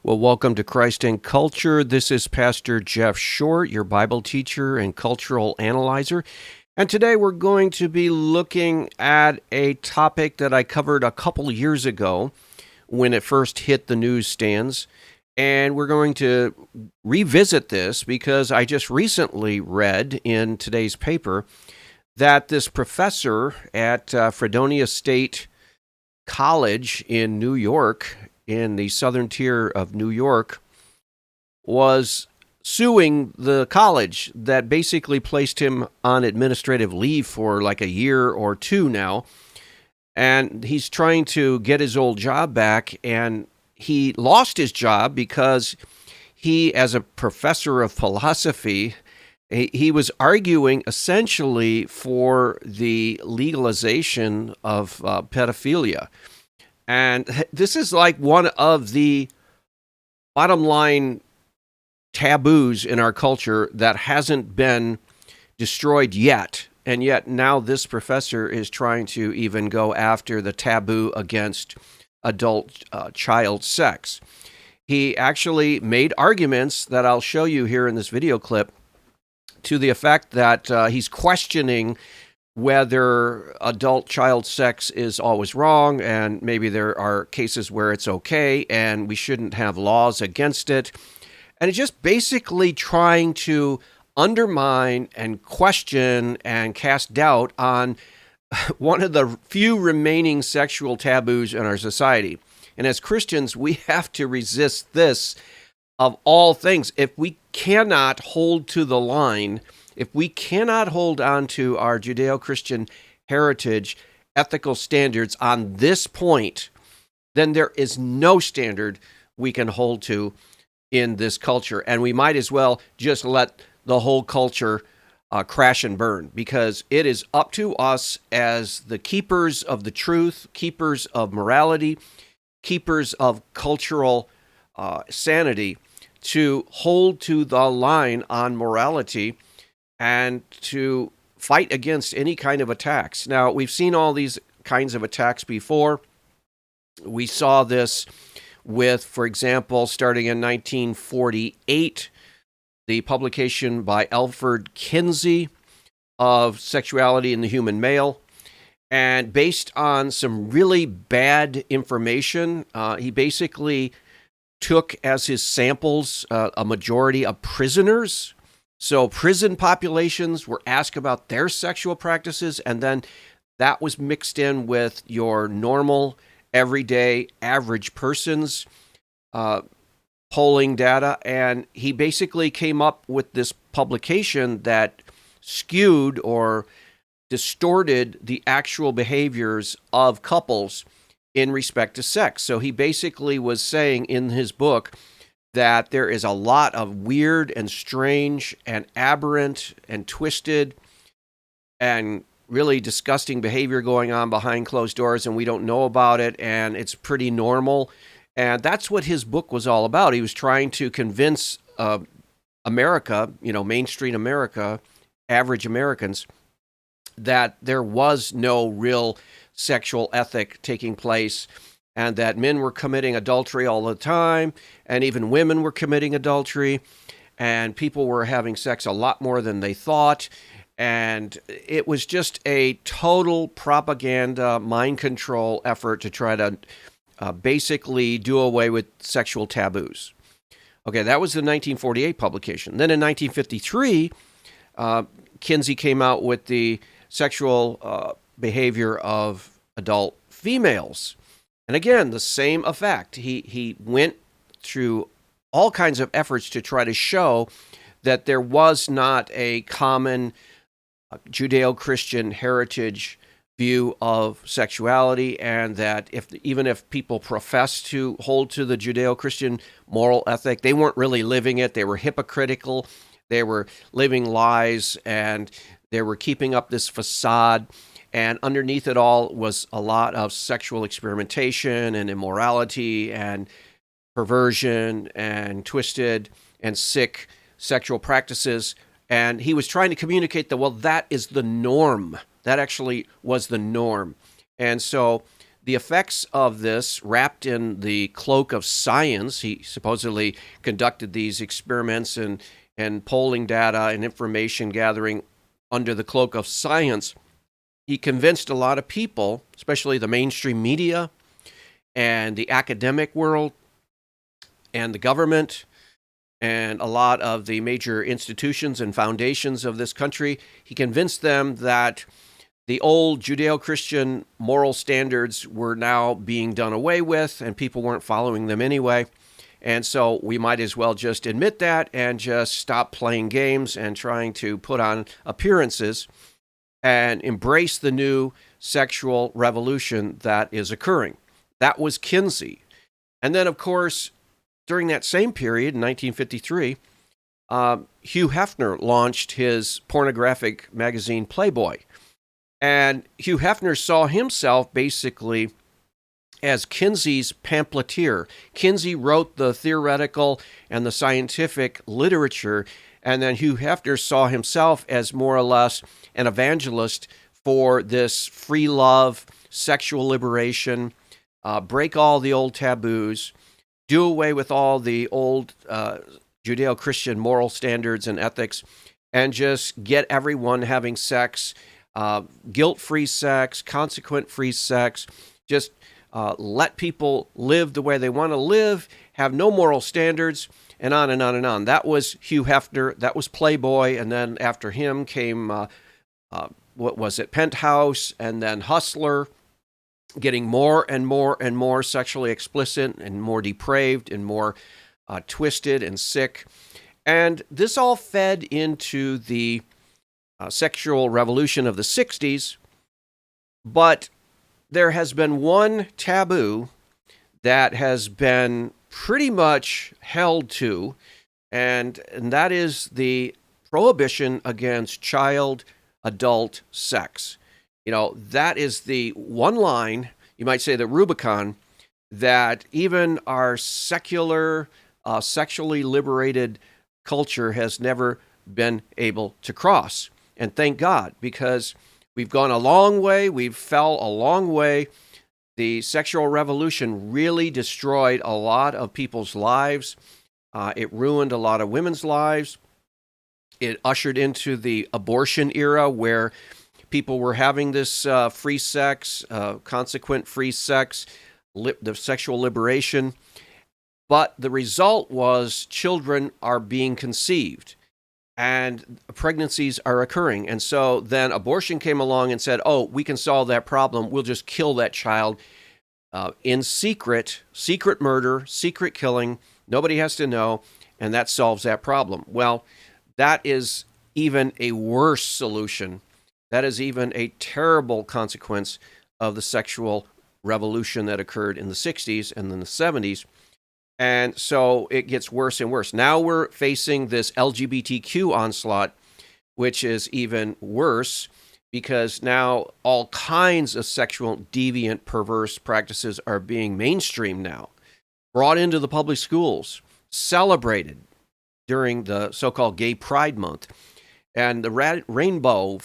Well, welcome to Christ and Culture. This is Pastor Jeff Short, your Bible teacher and cultural analyzer. And today we're going to be looking at a topic that I covered a couple years ago when it first hit the newsstands. And we're going to revisit this because I just recently read in today's paper that this professor at Fredonia State College in New York, in the southern tier of New York, was suing the college that basically placed him on administrative leave for like a year or two now. And he's trying to get his old job back, and he lost his job because he, as a professor of philosophy, he was arguing essentially for the legalization of pedophilia. And this is like one of the bottom line taboos in our culture that hasn't been destroyed yet. And yet now this professor is trying to even go after the taboo against adult child sex. He actually made arguments that I'll show you here in this video clip to the effect that he's questioning whether adult child sex is always wrong, and maybe there are cases where it's okay and we shouldn't have laws against it. And it's just basically trying to undermine and question and cast doubt on one of the few remaining sexual taboos in our society. And as Christians, we have to resist this of all things. If we cannot hold to the line, if we cannot hold on to our Judeo-Christian heritage, ethical standards on this point, then there is no standard we can hold to in this culture. And we might as well just let the whole culture crash and burn, because it is up to us as the keepers of the truth, keepers of morality, keepers of cultural sanity, to hold to the line on morality and to fight against any kind of attacks. Now, we've seen all these kinds of attacks before. We saw this with, for example, starting in 1948, the publication by Alfred Kinsey of Sexuality in the Human Male. And based on some really bad information, he basically took as his samples a majority of prisoners. So prison populations were asked about their sexual practices, and then that was mixed in with your normal, everyday, average person's polling data. And he basically came up with this publication that skewed or distorted the actual behaviors of couples in respect to sex. So he basically was saying in his book that there is a lot of weird and strange and aberrant and twisted and really disgusting behavior going on behind closed doors, and we don't know about it, and it's pretty normal. And that's what his book was all about. He was trying to convince America, Main Street America, average Americans, that there was no real sexual ethic taking place, and that men were committing adultery all the time, and even women were committing adultery, and people were having sex a lot more than they thought. And it was just a total propaganda, mind control effort to try to basically do away with sexual taboos. Okay, that was the 1948 publication. Then in 1953, Kinsey came out with the sexual behavior of adult females. And again, the same effect. He went through all kinds of efforts to try to show that there was not a common Judeo-Christian heritage view of sexuality, and that even if people profess to hold to the Judeo-Christian moral ethic, they weren't really living it. They were hypocritical. They were living lies, and they were keeping up this facade. And underneath it all was a lot of sexual experimentation and immorality and perversion and twisted and sick sexual practices. And he was trying to communicate that, well, that is the norm. That actually was the norm. And so The effects of this, wrapped in the cloak of science, he supposedly conducted these experiments and polling data and information gathering under the cloak of science. He convinced a lot of people, especially the mainstream media and the academic world and the government and a lot of the major institutions and foundations of this country. He convinced them that the old Judeo-Christian moral standards were now being done away with, and people weren't following them anyway. And so we might as well just admit that and just stop playing games and trying to put on appearances and embrace the new sexual revolution that is occurring. That was Kinsey. And then, of course, during that same period, in 1953, Hugh Hefner launched his pornographic magazine Playboy. And Hugh Hefner saw himself basically as Kinsey's pamphleteer. Kinsey wrote the theoretical and the scientific literature, and then Hugh Hefner saw himself as more or less an evangelist for this free love, sexual liberation, break all the old taboos, do away with all the old Judeo-Christian moral standards and ethics, and just get everyone having sex, guilt-free sex, consequent-free sex, just let people live the way they want to live, have no moral standards, and on and on and on. That was Hugh Hefner. That was Playboy. And then after him came, what was it, Penthouse, and then Hustler, getting more and more and more sexually explicit and more depraved and more twisted and sick. And this all fed into the sexual revolution of the 60s. But there has been one taboo that has been pretty much held to, and that is the prohibition against child-adult sex. You know, that is the one line, you might say the Rubicon, that even our secular, sexually liberated culture has never been able to cross. And thank God, because we've gone a long way, we've fell a long way. The sexual revolution really destroyed a lot of people's lives. It ruined a lot of women's lives. It ushered into the abortion era where people were having this free sex, consequent free sex, the sexual liberation. But the result was children are being conceived and pregnancies are occurring. And so then abortion came along and said, oh, we can solve that problem. We'll just kill that child in secret murder, secret killing. Nobody has to know, and that solves that problem. Well, that is even a worse solution. That is even a terrible consequence of the sexual revolution that occurred in the 60s and then the 70s. And so it gets worse and worse. Now we're facing this LGBTQ onslaught, which is even worse because now all kinds of sexual deviant, perverse practices are being mainstreamed now, brought into the public schools, celebrated during the so-called Gay Pride Month. And the rainbow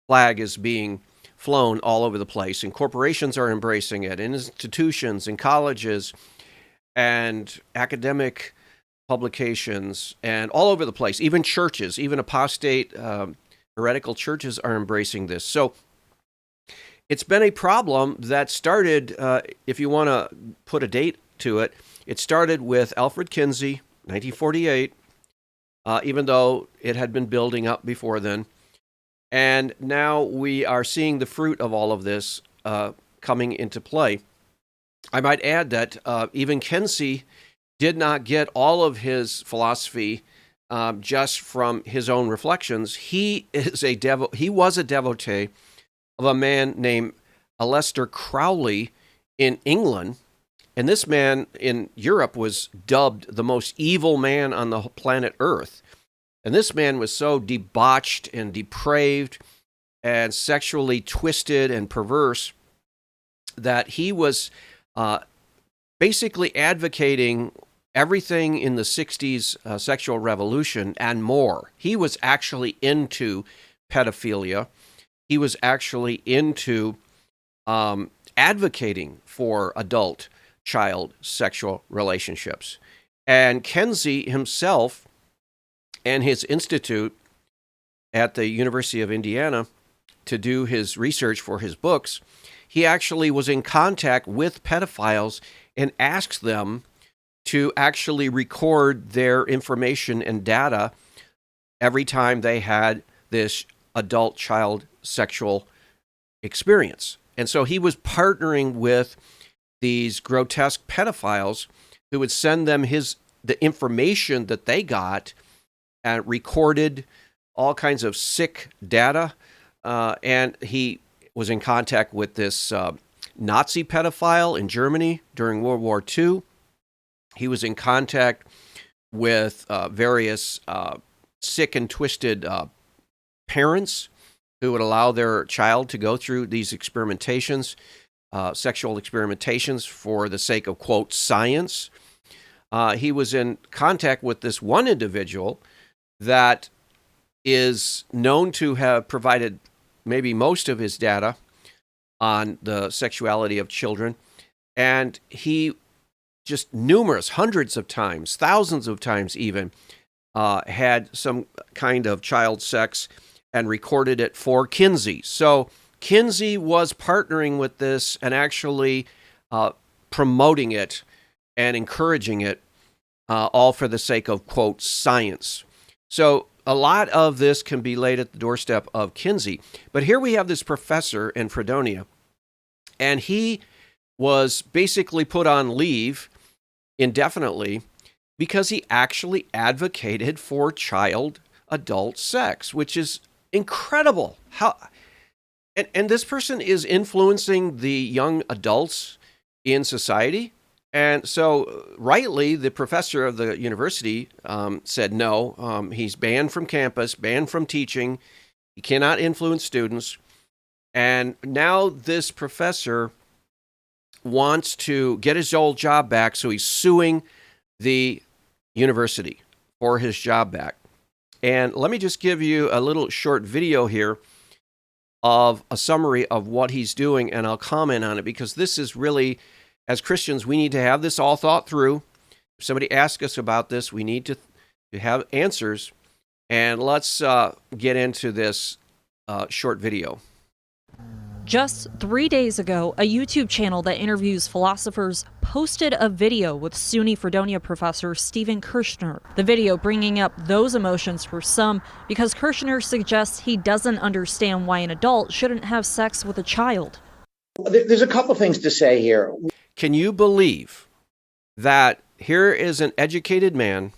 flag is being flown all over the place, and corporations are embracing it, and institutions and colleges and academic publications, and all over the place. Even churches, even apostate, heretical churches are embracing this. So it's been a problem that started, if you want to put a date to it, it started with Alfred Kinsey, 1948, even though it had been building up before then. And now we are seeing the fruit of all of this coming into play. I might add that even Kinsey did not get all of his philosophy just from his own reflections. He was a devotee of a man named Aleister Crowley in England. And this man in Europe was dubbed the most evil man on the planet Earth. And this man was so debauched and depraved and sexually twisted and perverse that he was basically advocating everything in the 60s sexual revolution and more. He was actually into pedophilia. He was actually into advocating for adult-child sexual relationships. And Kinsey himself and his institute at the University of Indiana to do his research for his books, he actually was in contact with pedophiles and asked them to actually record their information and data every time they had this adult-child sexual experience. And so he was partnering with these grotesque pedophiles who would send them the information that they got and recorded all kinds of sick data. And he was in contact with this Nazi pedophile in Germany during World War II. He was in contact with various sick and twisted parents who would allow their child to go through these experimentations, sexual experimentations for the sake of, quote, science. He was in contact with this one individual that is known to have provided maybe most of his data on the sexuality of children. And he just hundreds of times, thousands of times even, had some kind of child sex and recorded it for Kinsey. So Kinsey was partnering with this and actually promoting it and encouraging it, all for the sake of, quote, science. So a lot of this can be laid at the doorstep of Kinsey. But here we have this professor in Fredonia, and he was basically put on leave indefinitely because he actually advocated for child-adult sex, which is incredible. And this person is influencing the young adults in society. And so, rightly, the professor of the university said no. He's banned from campus, banned from teaching. He cannot influence students. And now this professor wants to get his old job back, so he's suing the university for his job back. And let me just give you a little short video here of a summary of what he's doing, and I'll comment on it, because this is really, as Christians, we need to have this all thought through. If somebody asks us about this, we need to have answers. And let's get into this short video. Just 3 days ago, a YouTube channel that interviews philosophers posted a video with SUNY Fredonia professor Stephen Kirshner. The video bringing up those emotions for some because Kirshner suggests he doesn't understand why an adult shouldn't have sex with a child. There's a couple things to say here. Can you believe that here is an educated man,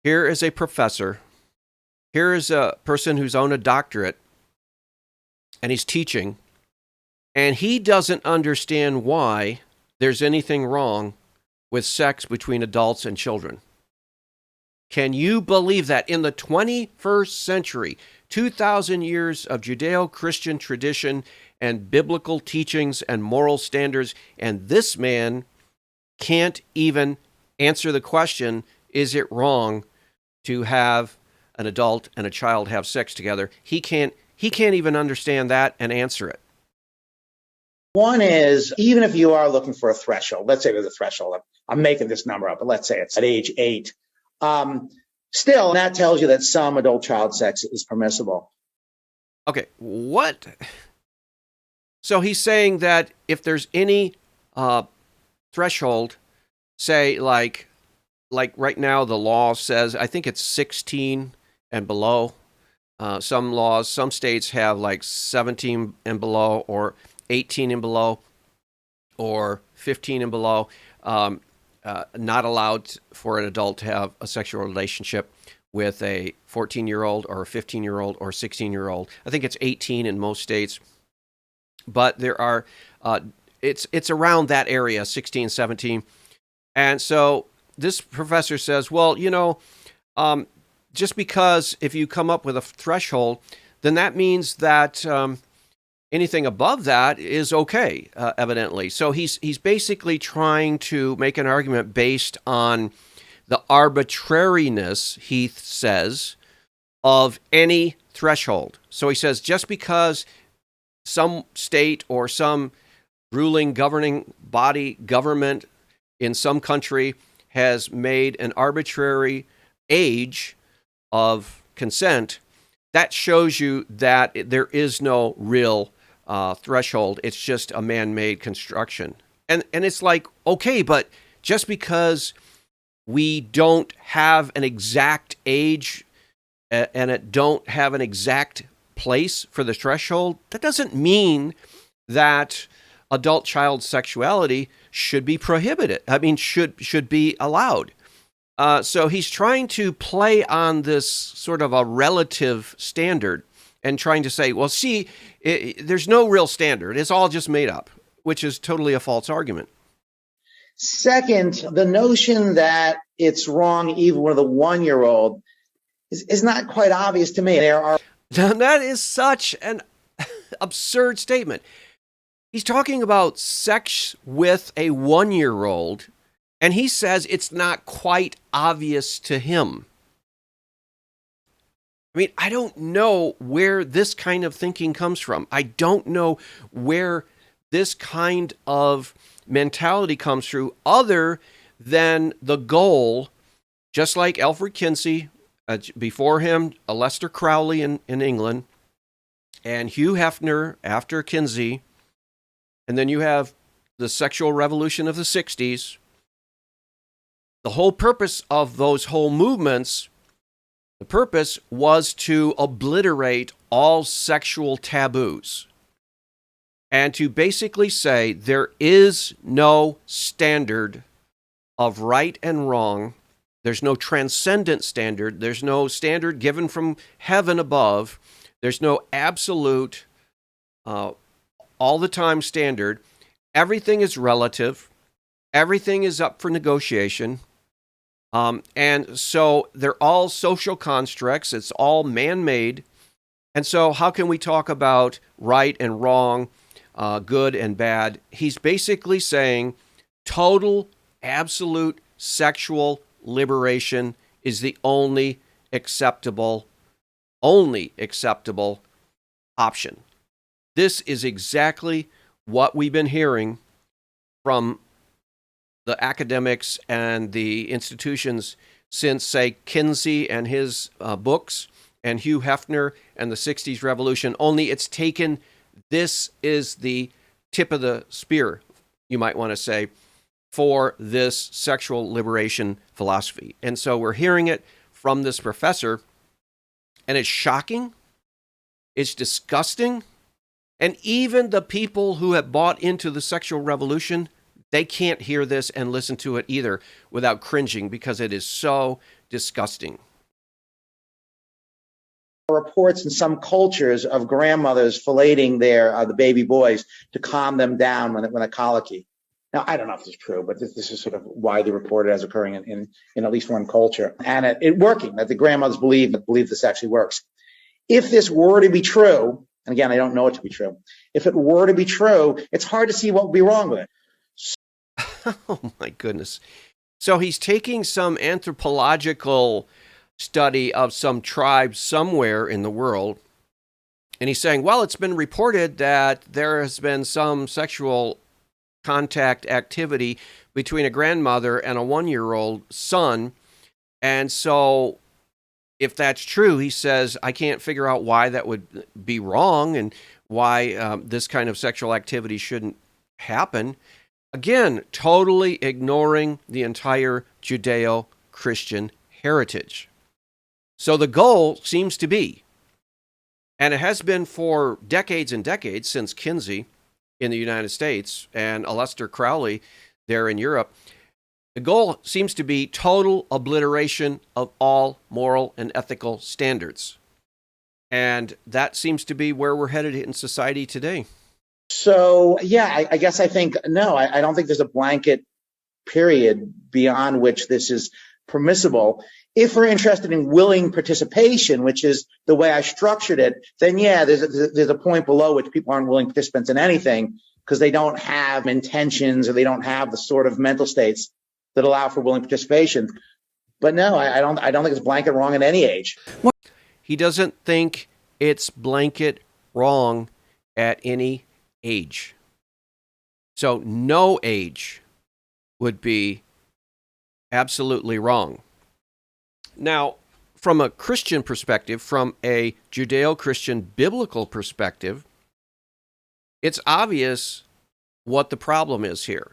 here is a professor, here is a person who's owned a doctorate, and he's teaching, and he doesn't understand why there's anything wrong with sex between adults and children? Can you believe that in the 21st century, 2,000 years of Judeo-Christian tradition and biblical teachings and moral standards, and this man can't even answer the question, is it wrong to have an adult and a child have sex together? He can't even understand that and answer it. One is, even if you are looking for a threshold, let's say there's a threshold, I'm making this number up, but let's say it's at age 8. Still, that tells you that some adult-child sex is permissible. Okay, what? So he's saying that if there's any threshold, say like right now the law says, I think it's 16 and below. Some states have like 17 and below, or 18 and below, or 15 and below. Not allowed for an adult to have a sexual relationship with a 14-year-old or a 15-year-old or 16-year-old. I think it's 18 in most states. But there are, it's around that area, 16, 17. And so this professor says, well, just because if you come up with a threshold, then that means that anything above that is okay, evidently. So he's basically trying to make an argument based on the arbitrariness, he says, of any threshold. So he says just because some state or some ruling governing body government in some country has made an arbitrary age of consent, that shows you that there is no real threshold. It's just a man-made construction. And it's like, okay, but just because we don't have an exact age and it don't have an exact place for the threshold, that doesn't mean that adult child sexuality should be prohibited. I mean, should be allowed. So he's trying to play on this sort of a relative standard and trying to say, well, see, there's no real standard. It's all just made up, which is totally a false argument. Second, the notion that it's wrong even with a 1-year-old is not quite obvious to me. That is such an absurd statement. He's talking about sex with a 1-year-old, and he says it's not quite obvious to him. I mean, I don't know where this kind of thinking comes from. I don't know where this kind of mentality comes through other than the goal, just like Alfred Kinsey, before him, Aleister Crowley in England, and Hugh Hefner after Kinsey, and then you have the sexual revolution of the 60s. The whole purpose of those whole movements, the purpose was to obliterate all sexual taboos and to basically say there is no standard of right and wrong. There's no transcendent standard. There's no standard given from heaven above. There's no absolute, all the time standard. Everything is relative. Everything is up for negotiation. And so they're all social constructs. It's all man-made. And so how can we talk about right and wrong, good and bad? He's basically saying total, absolute sexual liberation is the only acceptable option. This is exactly what we've been hearing from the academics and the institutions since, say, Kinsey and his books and Hugh Hefner and the 60s revolution, only it's taken, this is the tip of the spear, you might want to say, for this sexual liberation philosophy. And so we're hearing it from this professor, and it's shocking, it's disgusting, and even the people who have bought into the sexual revolution, they can't hear this and listen to it either without cringing because it is so disgusting. Reports in some cultures of grandmothers filleting the baby boys to calm them down when a colicky. Now, I don't know if this is true, but this is sort of widely reported as occurring in at least one culture. And it working, that the grandmothers believe this actually works. If this were to be true, and again, I don't know it to be true, if it were to be true, it's hard to see what would be wrong with it. Oh, my goodness. So he's taking some anthropological study of some tribe somewhere in the world, and he's saying, well, it's been reported that there has been some sexual contact activity between a grandmother and a 1-year-old son. And so if that's true, he says, I can't figure out why that would be wrong and why this kind of sexual activity shouldn't happen. Again, totally ignoring the entire Judeo-Christian heritage. So the goal seems to be, and it has been for decades and decades since Kinsey in the United States and Aleister Crowley there in Europe, the goal seems to be total obliteration of all moral and ethical standards. And that seems to be where we're headed in society today. So, yeah, I guess I think, no, I don't think there's a blanket period beyond which this is permissible. If we're interested in willing participation, which is the way I structured it, then yeah, there's a point below which people aren't willing participants in anything because they don't have intentions or they don't have the sort of mental states that allow for willing participation. But no, I don't think it's blanket wrong at any age. He doesn't think it's blanket wrong at any age. So no age would be absolutely wrong. Now, from a Christian perspective, from a Judeo-Christian biblical perspective, it's obvious what the problem is here.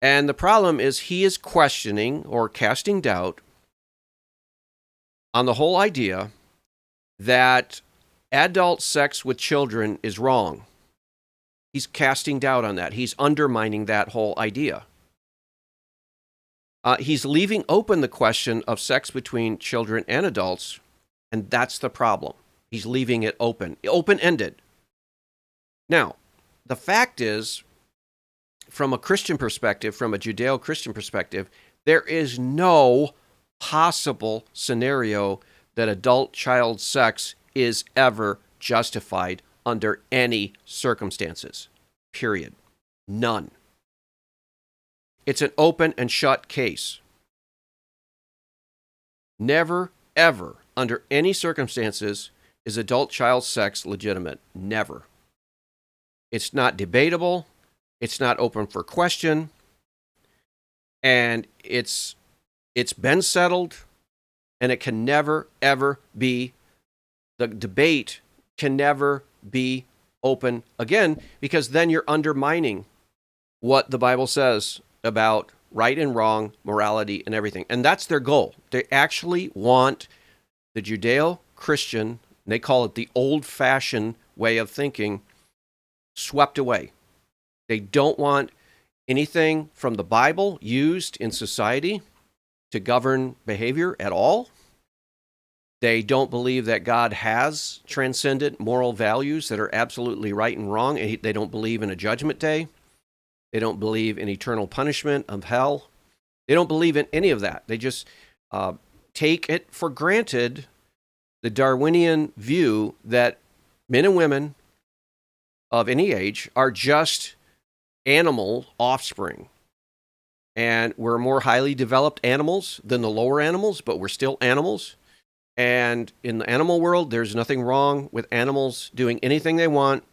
And the problem is he is questioning or casting doubt on the whole idea that adult sex with children is wrong. He's casting doubt on that. He's undermining that whole idea. He's leaving open the question of sex between children and adults, and that's the problem. He's leaving it open-ended. Now, the fact is, from a Christian perspective, from a Judeo-Christian perspective, there is no possible scenario that adult-child sex is ever justified under any circumstances. Period. None. It's an open and shut case. Never, ever, under any circumstances, is adult-child sex legitimate. Never. It's not debatable. It's not open for question. And it's been settled, and it can never, ever be, the debate can never be open again, because then you're undermining what the Bible says about right and wrong, morality, and everything. And that's their goal. They actually want the Judeo-Christian, they call it the old-fashioned way of thinking, swept away. They don't want anything from the Bible used in society to govern behavior at all. They don't believe that God has transcendent moral values that are absolutely right and wrong. They don't believe in a judgment day. They don't believe in eternal punishment of hell. They don't believe in any of that. They just take it for granted, the Darwinian view that men and women of any age are just animal offspring. And we're more highly developed animals than the lower animals, but we're still animals. And in the animal world, there's nothing wrong with animals doing anything they want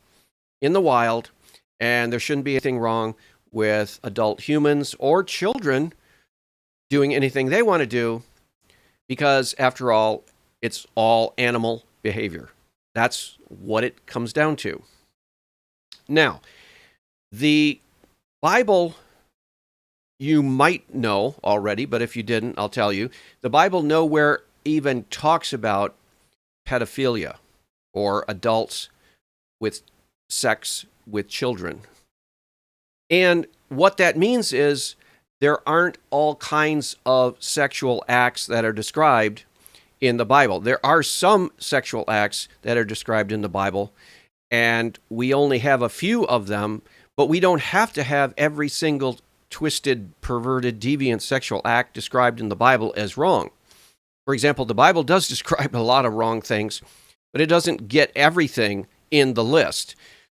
in the wild. And there shouldn't be anything wrong with adult humans or children doing anything they want to do, because after all, it's all animal behavior. That's what it comes down to. Now, the Bible, you might know already, but if you didn't, I'll tell you. The Bible nowhere even talks about pedophilia or adults with sex with children. And what that means is there aren't all kinds of sexual acts that are described in the Bible. There are some sexual acts that are described in the Bible, and we only have a few of them, but we don't have to have every single twisted, perverted, deviant sexual act described in the Bible as wrong. For example, the Bible does describe a lot of wrong things, but it doesn't get everything in the list.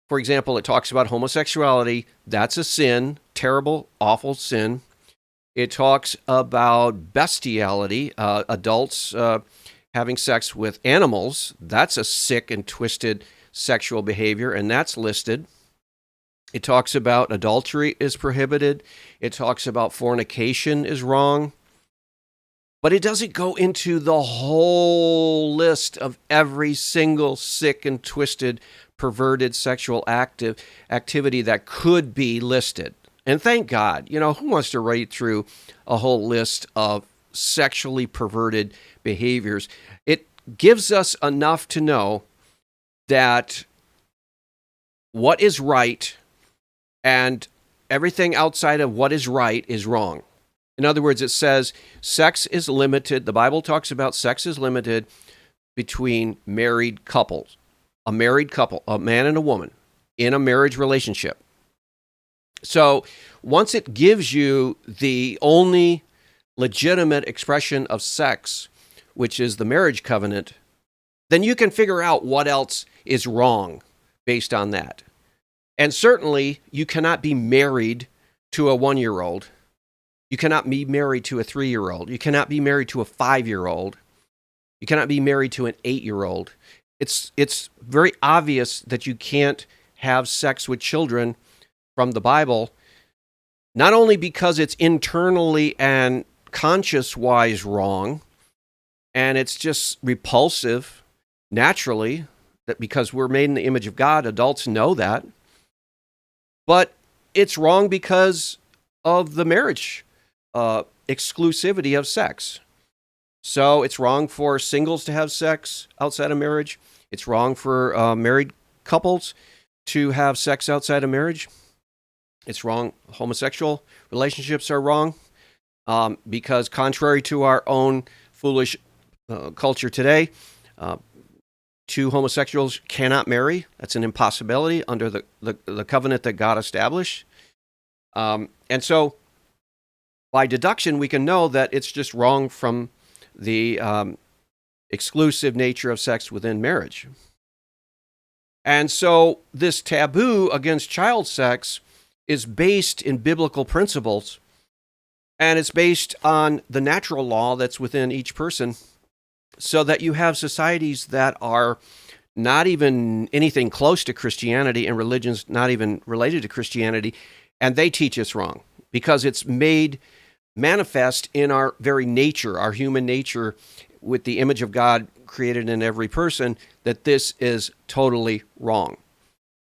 For example, it talks about homosexuality. That's a sin, terrible, awful sin. It talks about bestiality, adults having sex with animals. That's a sick and twisted sexual behavior, and that's listed. It talks about adultery is prohibited. It talks about fornication is wrong. But it doesn't go into the whole list of every single sick and twisted, perverted sexual activity that could be listed. And thank God, who wants to read through a whole list of sexually perverted behaviors? It gives us enough to know that what is right and everything outside of what is right is wrong. In other words, it says sex is limited. The Bible talks about sex is limited between married couples. A married couple, a man and a woman, in a marriage relationship. So once it gives you the only legitimate expression of sex, which is the marriage covenant, then you can figure out what else is wrong based on that. And certainly, you cannot be married to a 1-year-old. You cannot be married to a 3-year-old. You cannot be married to a 5-year-old. You cannot be married to an 8-year-old. It's very obvious that you can't have sex with children from the Bible, not only because it's internally and conscious-wise wrong, and it's just repulsive naturally, that because we're made in the image of God, adults know that, but it's wrong because of the marriage exclusivity of sex. So it's wrong for singles to have sex outside of marriage. It's wrong for married couples to have sex outside of marriage. It's wrong. Homosexual relationships are wrong because contrary to our own foolish culture today, two homosexuals cannot marry. That's an impossibility under the covenant that God established. And so by deduction, we can know that it's just wrong from the exclusive nature of sex within marriage. And so this taboo against child sex is based in biblical principles, and it's based on the natural law that's within each person, so that you have societies that are not even anything close to Christianity and religions not even related to Christianity, and they teach us wrong because it's made manifest in our very nature, our human nature, with the image of God created in every person, that this is totally wrong.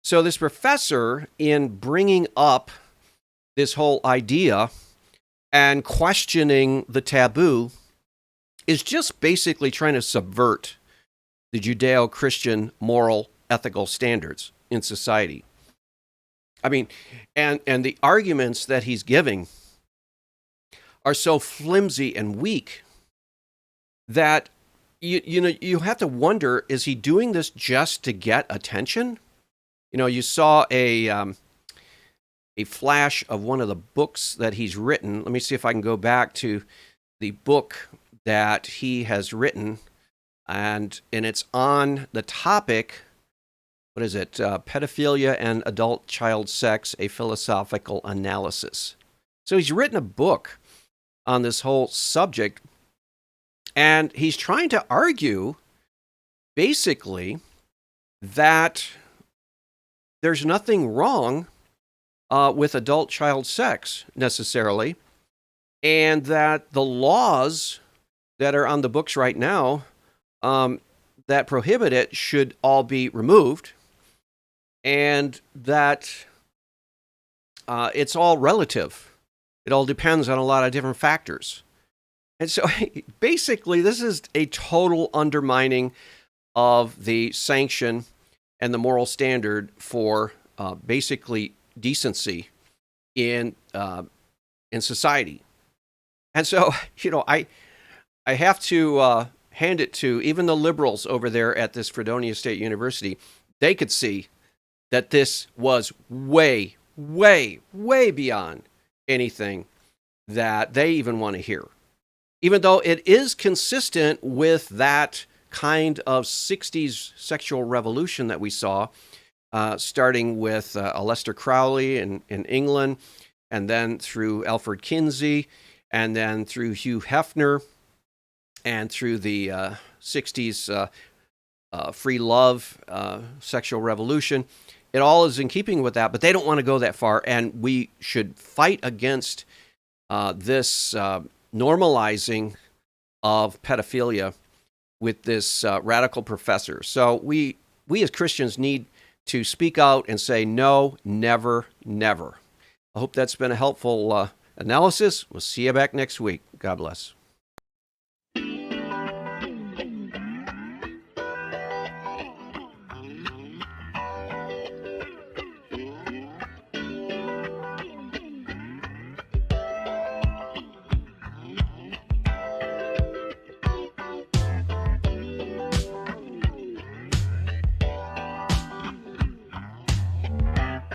So this professor, in bringing up this whole idea and questioning the taboo, is just basically trying to subvert the Judeo-Christian moral ethical standards in society. I mean, and the arguments that he's giving are so flimsy and weak that you have to wonder, is he doing this just to get attention? You saw a flash of one of the books that he's written. Let me see if I can go back to the book that he has written, and it's on the topic, what is it? Pedophilia and Adult Child Sex, a Philosophical Analysis. So he's written a book on this whole subject, and he's trying to argue, basically, that there's nothing wrong with adult child sex, necessarily, and that the laws that are on the books right now that prohibit it should all be removed, and that it's all relative. It all depends on a lot of different factors. And so basically, this is a total undermining of the sanction and the moral standard for basically decency in society. And so, I have to hand it to even the liberals over there at this Fredonia State University. They could see that this was way, way, way beyond anything that they even want to hear. Even though it is consistent with that kind of 60s sexual revolution that we saw, starting with Aleister Crowley in England, and then through Alfred Kinsey, and then through Hugh Hefner, and through the 60s free love sexual revolution. It all is in keeping with that, but they don't want to go that far, and we should fight against this normalizing of pedophilia with this radical professor. So we as Christians need to speak out and say no, never, never. I hope that's been a helpful analysis. We'll see you back next week. God bless.